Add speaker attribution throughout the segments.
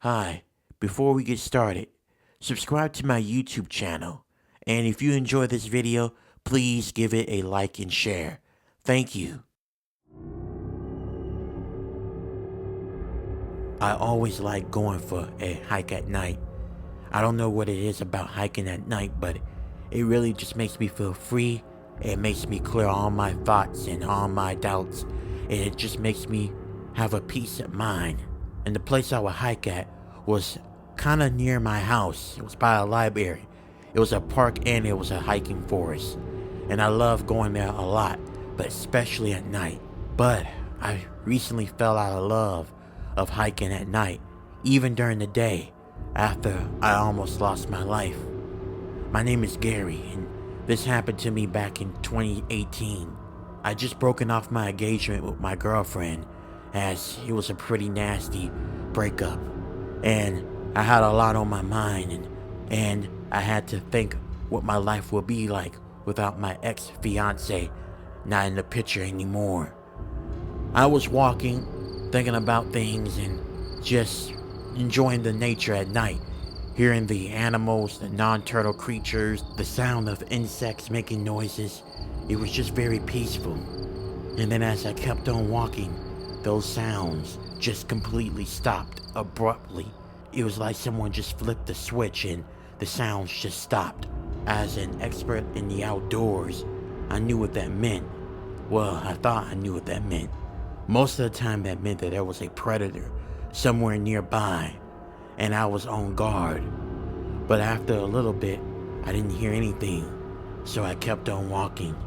Speaker 1: Hi, before we get started, subscribe to my YouTube channel. And if you enjoy this video, please give it a like and share. Thank you. I always like going for a hike at night. I don't know what it is about hiking at night, but it really just makes me feel free. It makes me clear all my thoughts and all my doubts. And it just makes me have a peace of mind. And the place I would hike at was kind of near my house. It was by a library. It was a park and it was a hiking forest. And I love going there a lot, but especially at night. But I recently fell out of love of hiking at night, even during the day, after I almost lost my life. My name is Gary, and this happened to me back in 2018. I just broken off my engagement with my girlfriend, as it was a pretty nasty breakup. And I had a lot on my mind, and I had to think what my life would be like without my ex-fiance not in the picture anymore. I was walking, thinking about things, and just enjoying the nature at night, hearing the animals, the non-turtle creatures, the sound of insects making noises. It was just very peaceful. And then as I kept on walking, those sounds just completely stopped abruptly. It was like someone just flipped the switch and the sounds just stopped. As an expert in the outdoors, I knew what that meant. Well, I thought I knew what that meant. Most of the time that meant that there was a predator somewhere nearby, and I was on guard. But after a little bit, I didn't hear anything, so I kept on walking.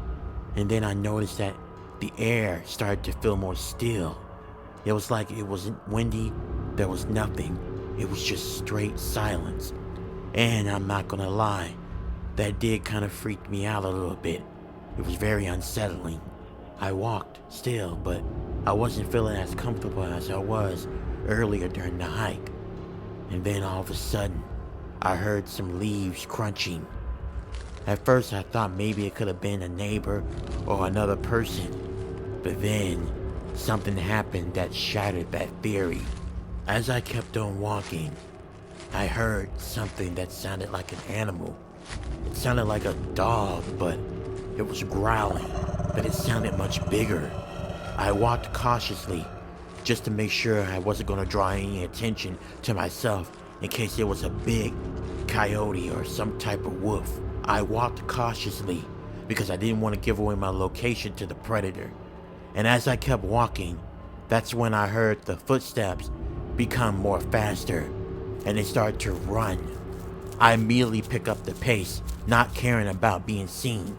Speaker 1: And then I noticed that the air started to feel more still. It was like it wasn't windy, there was nothing. It was just straight silence. And I'm not gonna lie, that did kind of freak me out a little bit. It was very unsettling. I walked still, but I wasn't feeling as comfortable as I was earlier during the hike. And then all of a sudden, I heard some leaves crunching. At first I thought maybe it could have been a neighbor or another person, but then something happened that shattered that theory. As I kept on walking, I heard something that sounded like an animal. It sounded like a dog, but it was growling, but it sounded much bigger. I walked cautiously, just to make sure I wasn't going to draw any attention to myself in case it was a big coyote or some type of wolf. I walked cautiously because I didn't want to give away my location to the predator. And as I kept walking, that's when I heard the footsteps become more faster, and they started to run. I immediately picked up the pace, not caring about being seen.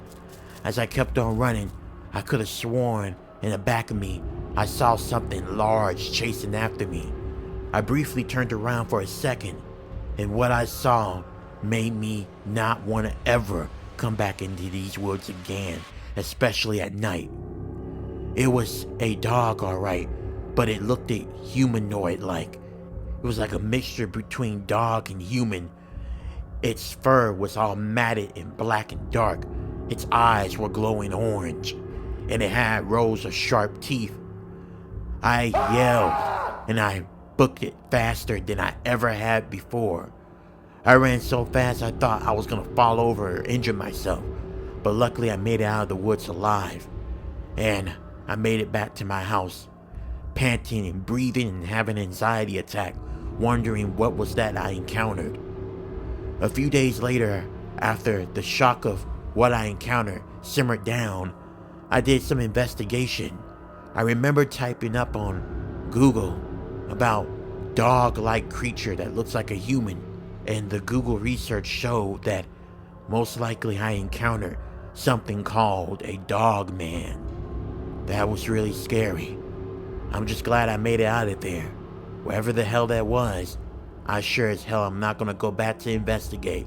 Speaker 1: As I kept on running, I could have sworn in the back of me, I saw something large chasing after me. I briefly turned around for a second, and what I saw made me not want to ever come back into these woods again, especially at night. It was a dog, alright, but it looked humanoid-like. It was like a mixture between dog and human. Its fur was all matted and black and dark. Its eyes were glowing orange, and it had rows of sharp teeth. I yelled, and I booked it faster than I ever had before. I ran so fast I thought I was gonna fall over or injure myself, but luckily I made it out of the woods alive. And I made it back to my house, panting and breathing and having an anxiety attack, wondering what was that I encountered. A few days later, after the shock of what I encountered simmered down, I did some investigation. I remember typing up on Google about dog-like creature that looks like a human, and the Google research showed that most likely I encountered something called a dog man. That was really scary. I'm just glad I made it out of there. Wherever the hell that was, I sure as hell am not gonna go back to investigate.